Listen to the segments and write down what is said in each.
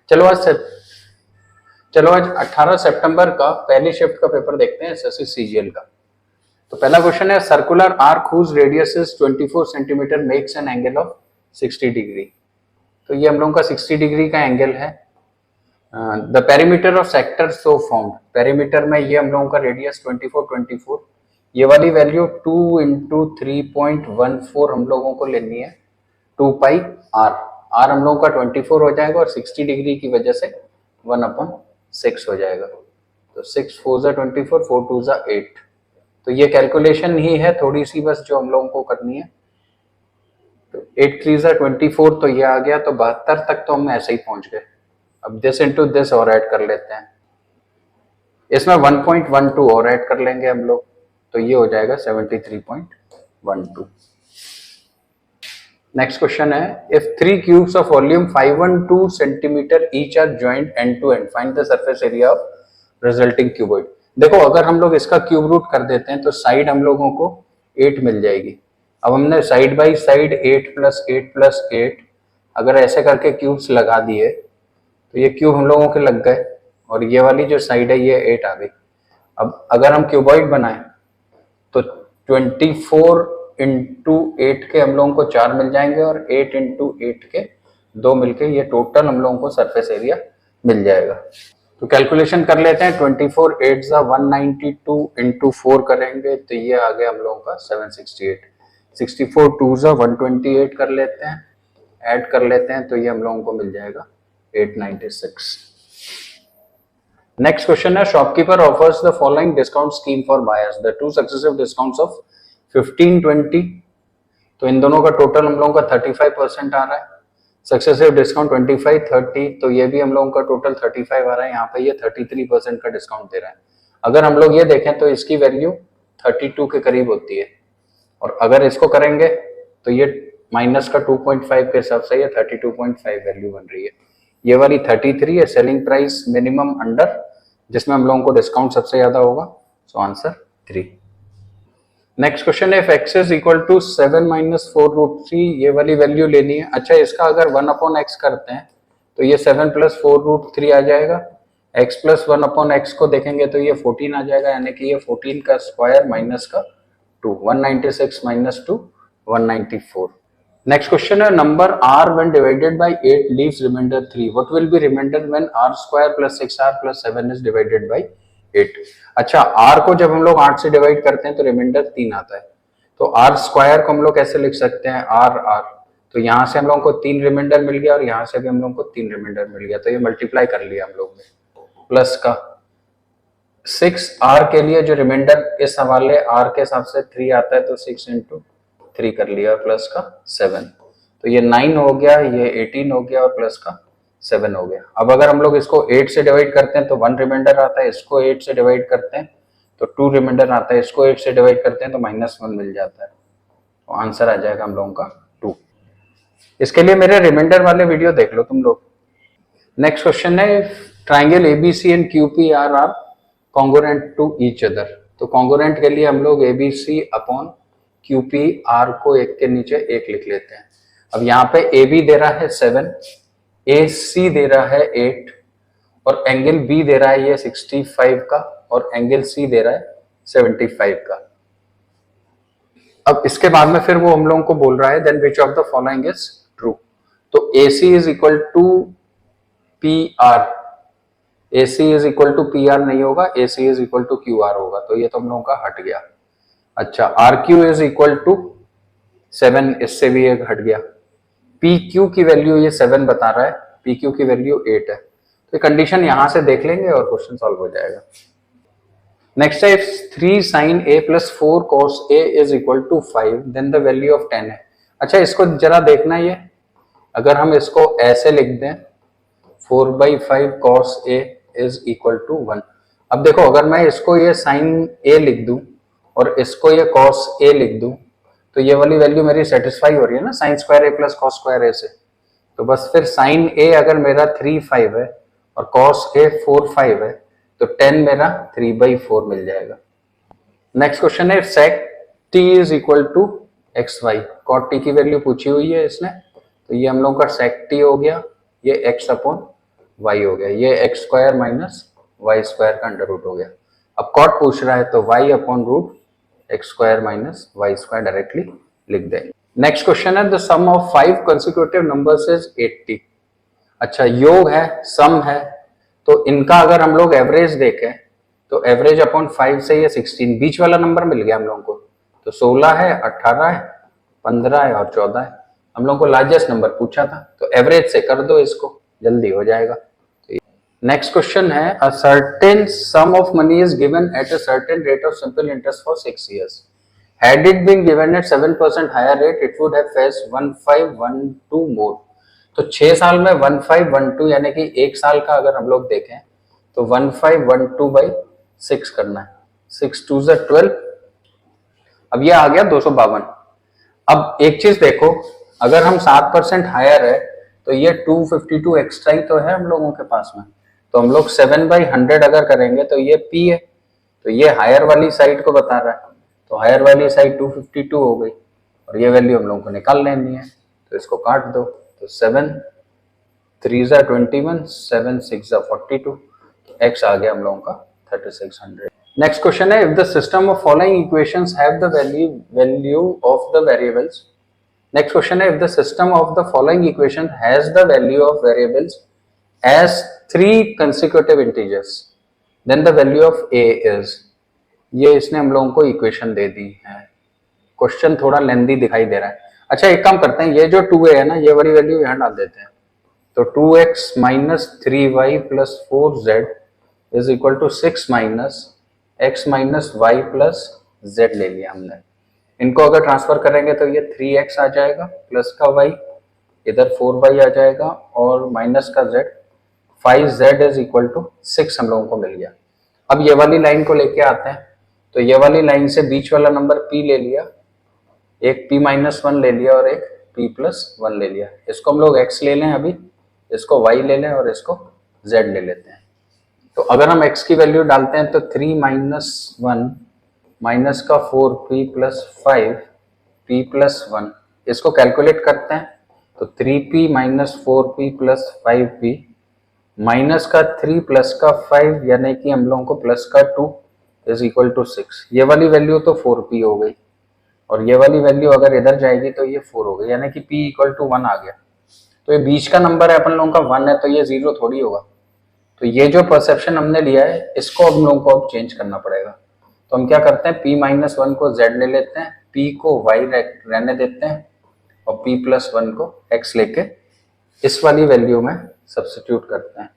चलो आज चलो आज 18 सितंबर का पहली शिफ्ट का पेपर देखते हैं एसएससी सीजीएल का। तो पहला क्वेश्चन है, circular arc whose radius is 24 centimetre makes an angle of 60 degree. तो ये हम लोगों का 60 डिग्री का एंगल है। The perimeter of sector so found, perimeter में ये हम लोगों का रेडियस 24, ये वाली वैल्यू 2 इंटू 3.14 हम लोगों को लेनी है, 2 पाई आर। आर हम लोगों का 24 हो जाएगा और 60 डिग्री की वजह से 1/6 हो जाएगा। तो 6 4 जा 24, 4 2 जा 8। तो ये कैलकुलेशन ही है थोड़ी सी बस जो हम लोगों को करनी है। तो 8 3 जा 24, तो ये आ गया। तो 72 तक तो हम ऐसे ही पहुंच गए। अब दिस इंटू दिस और ऐड कर लेते हैं, इसमें 1.12 और ऐड कर लेंगे हम लोग, तो ये हो जाएगा 73.12। नेक्स्ट क्वेश्चन है, if 3 cubes of volume 512 centimetre each are joined end to end, find the surface area of resulting cuboid. देखो अगर हम लोग इसका क्यूब रूट कर देते हैं तो साइड हम लोगों को 8 मिल जाएगी। अब हमने साइड बाई साइड 8 + 8 + 8 अगर ऐसे करके क्यूब्स लगा दिए तो ये क्यूब हम लोगों के लग गए और ये वाली जो साइड है ये 8 आ गई। अब अगर हम क्यूबॉइड बनाएं तो 24 इंटू 8 के हम लोगों को 4 मिल जाएंगे और 8 इंटू 8 के 2 मिलके ये टोटल हम लोगों को सरफेस एरिया मिल जाएगा। तो कैलकुलेशन कर लेते हैं, 24 8 जा 192 इंटू 4 करेंगे तो ये आ गया हम लोगों का 768। 64 2 जा 128 कर लेते हैं, ऐड कर लेते हैं तो ये हम लोगों को मिल जाएगा 896। नेक्स्ट क्वेश्चन है, shopkeeper offers the following discount scheme for buyers, the 2 successive discounts of 15 20। तो इन दोनों का टोटल हम लोगों का 35% आ रहा है। सक्सेसिव डिस्काउंट 25 30, तो ये भी हम लोगों का टोटल 35 आ रहा है। यहाँ पे ये 33% का डिस्काउंट दे रहा है। अगर हम लोग ये देखें तो इसकी वैल्यू 32 के करीब होती है और अगर इसको करेंगे तो ये माइनस का 2.5 के हिसाब से ये 32.5 वैल्यू बन रही है। ये वाली 33 है सेलिंग प्राइस मिनिमम अंडर, जिसमें हम लोगों को डिस्काउंट सबसे ज्यादा होगा। So answer 3। नेक्स्ट क्वेश्चन है, x इज इक्वल टू 7 - 4√3, ये वाली वैल्यू लेनी है। अच्छा, इसका अगर 1/x करते हैं तो ये 7 + 4√3 आ जाएगा। x + 1/x को देखेंगे तो ये 14 आ जाएगा, यानी कि ये 14 का स्क्वायर माइनस का 2, 196 - 2 194। नेक्स्ट क्वेश्चन है, number r when divided by 8 leaves remainder 3, what will be remainder when r² + 6r + 7 is divided by 8। अच्छा, r को जब हम लोग 8 से डिवाइड करते हैं तो रिमाइंडर 3 आता है। तो r² को हम लोग कैसे लिख सकते हैं, r। तो यहाँ से हम लोगों को 3 रिमाइंडर मिल गया और यहाँ से भी हम लोगों को 3 रिमाइंडर मिल गया, तो ये मल्टीप्लाई कर लिया हम लोग ने। प्लस का 6r के लिए जो रिमाइंडर इस हवाले r के हिसाब से 3 आता है, तो 6 × 3 कर लिया, प्लस का 7, तो ये 9 हो गया, ये 18 हो गया और प्लस का 7 हो गया। अब अगर हम लोग इसको 8 से डिवाइड करते हैं तो 1 रिमाइंडर आता है, इसको 8 से डिवाइड करते हैं तो 2 रिमाइंडर आता है, इसको 8 से डिवाइड करते हैं तो -1 मिल जाता है। तो आंसर आ जाएगा हम लोगों का 2। इसके लिए मेरे रिमाइंडर वाले वीडियो देख लो तुम लोग। नेक्स्ट क्वेश्चन है, triangle ABC and QPR are congruent to each other. तो कॉन्ग्रुएंट के लिए हम लोग ABC अपॉन QPR को एक के नीचे एक लिख लेते हैं। अब यहाँ पे AB दे रहा है 7, AC दे रहा है 8 और एंगल B दे रहा है ये 65 का और एंगल C दे रहा है 75 का। अब इसके बाद में फिर वो हम लोगों को बोल रहा है, then which of the following is true. तो AC is equal to PR, AC is equal to PR नहीं होगा, AC is equal to QR होगा, तो ये तो हम लोगों का हट गया। अच्छा, RQ इज इक्वल टू 7, इससे भी एक हट गया। PQ की वैल्यू ये 7 बता रहा है, PQ की वैल्यू 8 है, तो कंडीशन यहां से देख लेंगे और क्वेश्चन सॉल्व हो जाएगा। नेक्स्ट है, 3 sin A + 4 cos A is equal to 5, then the value of 10 है। अच्छा, इसको जरा देखना, ये अगर हम इसको ऐसे लिख दें 4/5 cos A is equal to 1। अब देखो अगर मैं इसको ये sin A लिख दूं और इसको ये cos A लिख दूं तो ये वाली वैल्यू मेरी सेटिस्फाई हो रही है ना, sin² A + cos² A से। तो बस फिर sin A अगर मेरा 3 5 है और cos A 4 5 है तो 10 मेरा 3/4 मिल जाएगा। नेक्स्ट क्वेश्चन है, sec t is equal to xy, cot t की वैल्यू पूछी हुई है इसने, तो ये हम लोगों का sec t हो गया, ये x अपॉन वाई हो गया, ये x square minus y square का अंडर रूट हो गया। अब कॉट पूछ रहा है तो y upon root x square minus y square directly लिख देंगे। नेक्स्ट क्वेश्चन है the sum of 5 consecutive numbers is 80। अच्छा, योग है, सम है, तो इनका अगर हम लोग एवरेज देखें तो एवरेज अपॉन 5 से ये 16, बीच वाला नंबर मिल गया हम लोगों को, तो 16 है, 18 है, 15 है और 14 है। हम लोगों को लार्जेस्ट नंबर पूछा था, तो एवरेज से कर दो इसको, जल्दी हो जाएगा। नेक्स्ट क्वेश्चन है a certain some of money is given at a certain rate of simple interest for 6 years. Had it been given at 7% higher rate, it would have faced 1512 more. तो 6 साल में 1512 यानी कि एक साल का अगर हम लोग देखें तो 1512 बाई 6 करना है, 6 2 12। अब ये आ गया 252। अब एक चीज देखो, अगर हम 7% हायर है तो ये 252 एक्स्ट्रा ही तो है हम लोगों के पास में, तो हम लोग 7/100 अगर करेंगे तो ये पी है, तो ये हायर वाली साइड को बता रहा है, तो हायर वाली साइड 252 हो गई और ये वैल्यू हम लोगों को निकाल लेनी है, तो इसको काट दो, तो 7 3 21, 7 6 42, एक्स आ गया हम लोगों का 3600। नेक्स्ट क्वेश्चन है if the system of following equations have the value of the variables. Next question है if the system of the following equation has the value of variables as 3 consecutive integers then the value of a is. ये इसने हम लोगों को equation दे दी है, question थोड़ा लेंदी दिखाई दे रहा है। अच्छा, एक काम करते हैं, ये जो 2a है ना, ये वाली वैल्यू यहाँ डाल देते हैं, तो 2x minus 3y plus 4z is equal to 6 minus x minus y plus z ले लिया हमने। इनको अगर ट्रांसफर करेंगे तो ये 3x आ जाएगा प्लस का y, इधर 4y आ जाएगा और माइनस का z, 5z is equal to 6 हम लोगों को मिल गया। अब ये वाली लाइन को लेके आते हैं, तो ये वाली लाइन से बीच वाला नंबर p ले लिया, एक p माइनस 1 ले लिया और एक p प्लस 1 ले लिया। इसको हम लोग x ले लें अभी, इसको y ले लें और इसको z ले लेते हैं। तो अगर हम x की वैल्यू डालते हैं तो 3 माइनस 1 माइनस का 4p प्लस 5p प्लस 1, इसको कैलकुलेट करते हैं तो 3p minus 4p plus 5p minus का 3 प्लस का 5 यानी कि हम लोगों को प्लस का 2 इज इक्वल टू 6। ये वाली वैल्यू तो 4p हो गई और ये वाली वैल्यू अगर इधर जाएगी तो ये 4 हो गई, यानी कि p इक्वल टू 1 आ गया। तो ये बीच का नंबर है अपन लोगों का 1 है, तो ये 0 थोड़ी होगा। तो ये जो परसेप्शन हमने लिया है इसको हम लोगों को अब चेंज करना पड़ेगा। तो हम क्या करते हैं, p माइनस 1 को z ले लेते हैं, p को y रहने देते हैं और p प्लस 1 को x लेके इस वाली वैल्यू में सब्स्टिट्यूट करते हैं।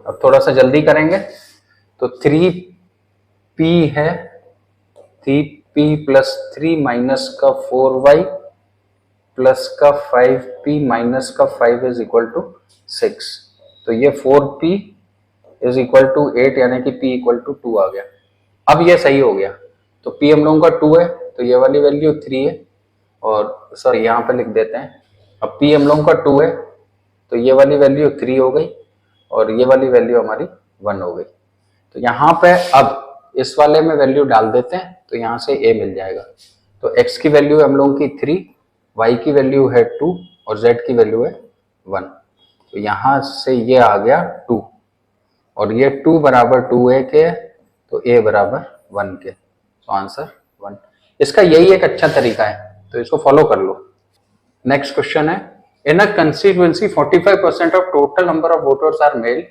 अब थोड़ा सा जल्दी करेंगे, तो 3p है, 3p प्लस 3 माइनस का 4y प्लस का 5p माइनस का 5 इज इक्वल टू 6। तो ये 4p इज इक्वल टू 8 यानी कि p इक्वल टू 2 आ गया। अब ये सही हो गया, तो p हम लोगों का 2 है तो ये वाली वैल्यू 3 है, और सॉरी यहाँ पे लिख देते हैं, अब p हम लोगों का 2 है तो ये वाली वैल्यू 3 हो गई और ये वाली वैल्यू हमारी 1 हो गई। तो यहाँ पे अब इस वाले में वैल्यू डाल देते हैं तो यहाँ से a मिल जाएगा। तो x की वैल्यू है हम लोगों की 3, y की वैल्यू है 2 और z की वैल्यू है 1। तो यहाँ से ये आ गया 2 और ये 2 बराबर 2a के, तो a बराबर 1 के, तो आंसर 1। इसका यही एक अच्छा तरीका है, तो इसको फॉलो कर लो। नेक्स्ट क्वेश्चन है in a constituency 45% of total number of voters are male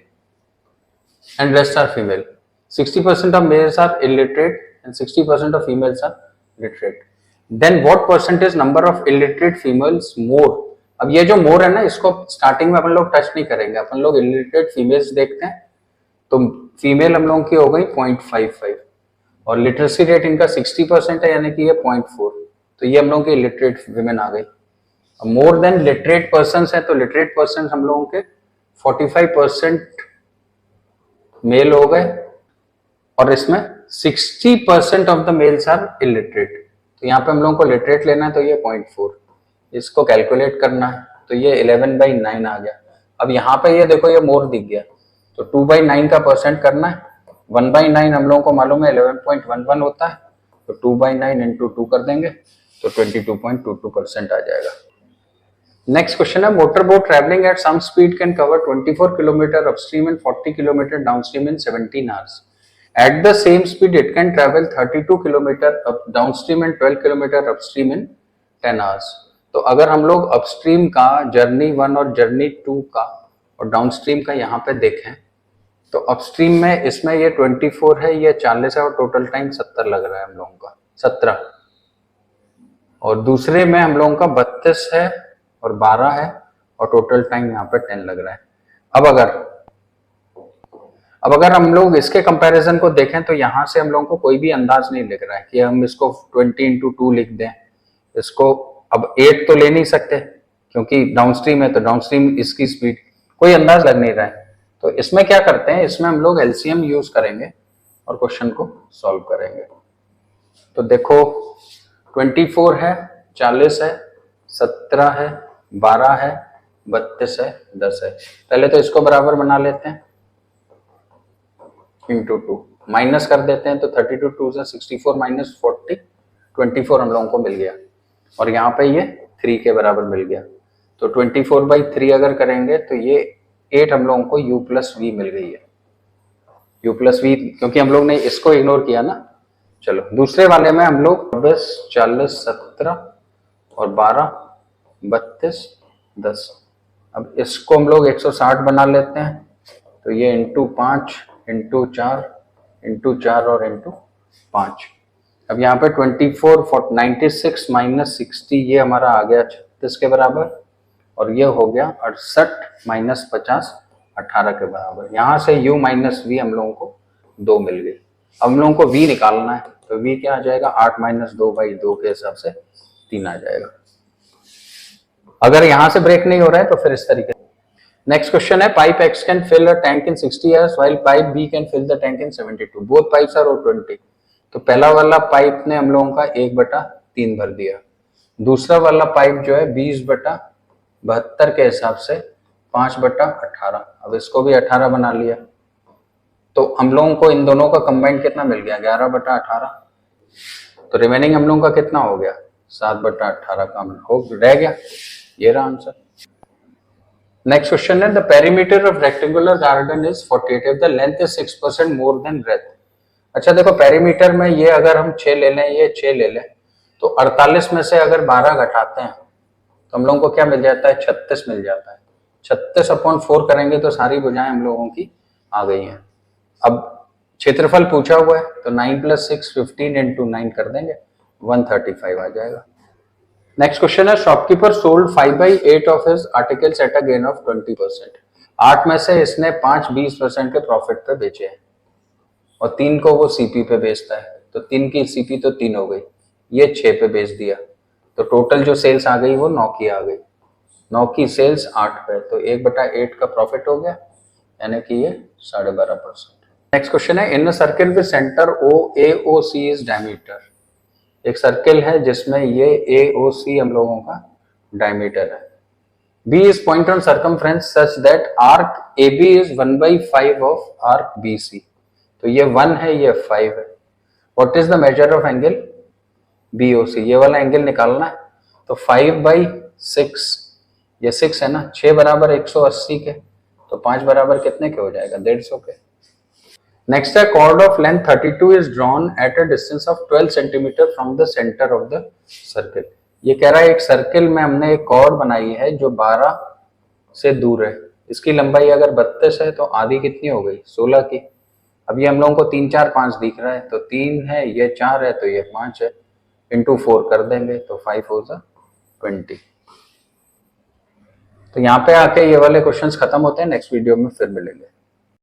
and rest are female. 60% of males are illiterate and 60% of females are literate. Then what percentage number of illiterate females more? अब ये जो more है ना, इसको starting में अपन लोग touch नहीं करेंगे, अपन लोग illiterate females देखते हैं। तो फीमेल हम लोगों की हो गई 0.55 और लिटरेसी रेट इनका 60% है यानी कि ये 0.4, तो ये हम लोगों की illiterate women आ गई। मोर देन लिटरेट पर्सन है तो लिटरेट पर्सन हम लोगों के 45% मेल हो गए और इसमें 60% of the males are illiterate. तो यहाँ पे हम लोगों को लिटरेट लेना है तो ये 0.4, इसको कैलकुलेट करना है तो ये 11/9 आ गया। अब यहाँ पे ये देखो ये मोर दिख गया, तो 2/9 का परसेंट करना है, 1/9 हम लोगों को मालूम है 11.11 होता है, तो 2/9 इंटू 2 कर देंगे तो 22.22% आ जाएगा। नेक्स्ट क्वेश्चन है motor boat travelling at some speed can cover 24 kilometre upstream and 40 kilometre downstream in 17 hours. At the same speed, it can travel 32 kilometre up downstream and 12 kilometre upstream in 10 hours. तो अगर हम लोग upstream का journey 1 और journey 2 का और downstream का यहाँ पे देखें तो अपस्ट्रीम में इसमें ये 24 है, ये 40 है और टोटल टाइम 70 लग रहा है हम लोगों का 17, और दूसरे में हम लोगों का 32 है और 12 है और टोटल टाइम यहाँ पे 10 लग रहा है. अब अगर हम लोग इसके कंपैरिजन को देखें तो यहाँ से हम लोगों को कोई भी अंदाज नहीं लग रहा है कि हम इसको 20 × 2 लिख दें. इसको अब 8 तो ले नहीं सकते क्योंकि डाउनस्ट्रीम है, तो डाउनस्ट्रीम इसकी स्पीड कोई अंदाज लग नहीं रहा है. तो इसमें क्या करते हैं, इसमें हम लोग एलसीएम यूज करेंगे और क्वेश्चन को सॉल्व करेंगे. तो देखो 24 है, 40 है, 17 है, 12 है, 32 है, 10 है. पहले तो इसको बराबर बना लेते हैं, इंटू 2 माइनस कर देते हैं तो 32 2 से 64 माइनस 40 24 हम लोगों को मिल गया और यहाँ पे ये 3 के बराबर मिल गया. तो 24/3 अगर करेंगे तो ये 8 हम लोगों को u प्लस वी मिल गई है. u प्लस वी क्योंकि हम लोग ने इसको इग्नोर किया ना. चलो दूसरे वाले में हम लोग 20 40 17 और 12 32 10. अब इसको हम लोग 160 बना लेते हैं तो ये इंटू 5 इंटू 4 इंटू 4 और इंटू 5. अब यहाँ पे 24 96 माइनस 60 ये हमारा आ गया 36 के बराबर और ये हो गया 68 माइनस 50 18 के बराबर. यहाँ से u माइनस वी हम लोगों को 2 मिल गई. अब हम लोगों को v निकालना है तो v क्या आ जाएगा, 8 माइनस 2/2 के हिसाब से 3 आ जाएगा. अगर यहाँ से ब्रेक नहीं हो रहा है तो फिर इस तरीके. नेक्स्ट क्वेश्चन है pipe X can fill a tank in 60 hours while pipe B can fill the tank in 72. Both pipes are 20. तो पहला वाला पाइप ने हम लोगों का 1/3 भर दिया. दूसरा वाला पाइप जो है 20/72 के हिसाब से 5/18. अब इसको भी 18 बना लिया तो हम लोगों को इन दोनों का कंबाइंड कितना मिल गया, 11/18. तो रिमेनिंग हम लोगों का कितना हो गया, 7/18 का हो रह गया. ये रहा आंसर. नेक्स्ट क्वेश्चन है the perimeter of rectangular garden is 48 if the length is 6% more than breadth. अच्छा देखो पेरीमीटर में ये अगर हम 6 ले लें, ये 6 ले लें तो 48 में से अगर 12 घटाते हैं तो हम लोगों को क्या मिल जाता है, 36 मिल जाता है. 36/4 करेंगे तो सारी भुजाएं हम लोगों की आ गई हैं. अब क्षेत्रफल पूछा हुआ है तो 9 + 6 15 × 9 कर देंगे 135 आ जाएगा. नेक्स्ट क्वेश्चन है shopkeeper sold 5/8 of his articles at a gain of 20%. 8 में से इसने 5 20% के प्रॉफिट पे बेचे हैं और 3 को वो सीपी पे बेचता है तो 3 की सीपी तो 3 हो गई, ये 6 पे बेच दिया तो टोटल जो सेल्स आ गई वो 9 की आ गई. 9 की सेल्स 8 पे तो 1/8 का प्रॉफिट हो गया यानी कि ये 12.5%. नेक्स्ट क्वेश्चन है in a circle with centre O AOC is diameter. एक सर्किल है जिसमें ये AOC हम लोगों का डायमीटर है. B is point on circumference such that arc AB is 1/5 of arc BC. तो ये 1 है, ये 5 है. What is the measure of angle BOC. ये वाला एंगल निकालना है तो 5/6, ये 6 है ना, 6 बराबर 180 के तो 5 बराबर कितने के हो जाएगा, 150 के. नेक्स्ट है chord of length 32 is drawn at a distance of 12 centimetre from the centre of the circle. ये कह रहा है एक सर्किल में हमने एक कॉर्ड बनाई है जो 12 से दूर है. इसकी लंबाई अगर 32 है तो आधी कितनी हो गई, 16 की. अब ये हम लोगों को 3 4 5 दिख रहा है तो 3 है, ये 4 है तो ये 5 है, इंटू 4 कर देंगे तो 5 हो जा 20. तो यहाँ पे आके ये वाले क्वेश्चंस खत्म होते हैं. नेक्स्ट वीडियो में फिर मिलेंगे.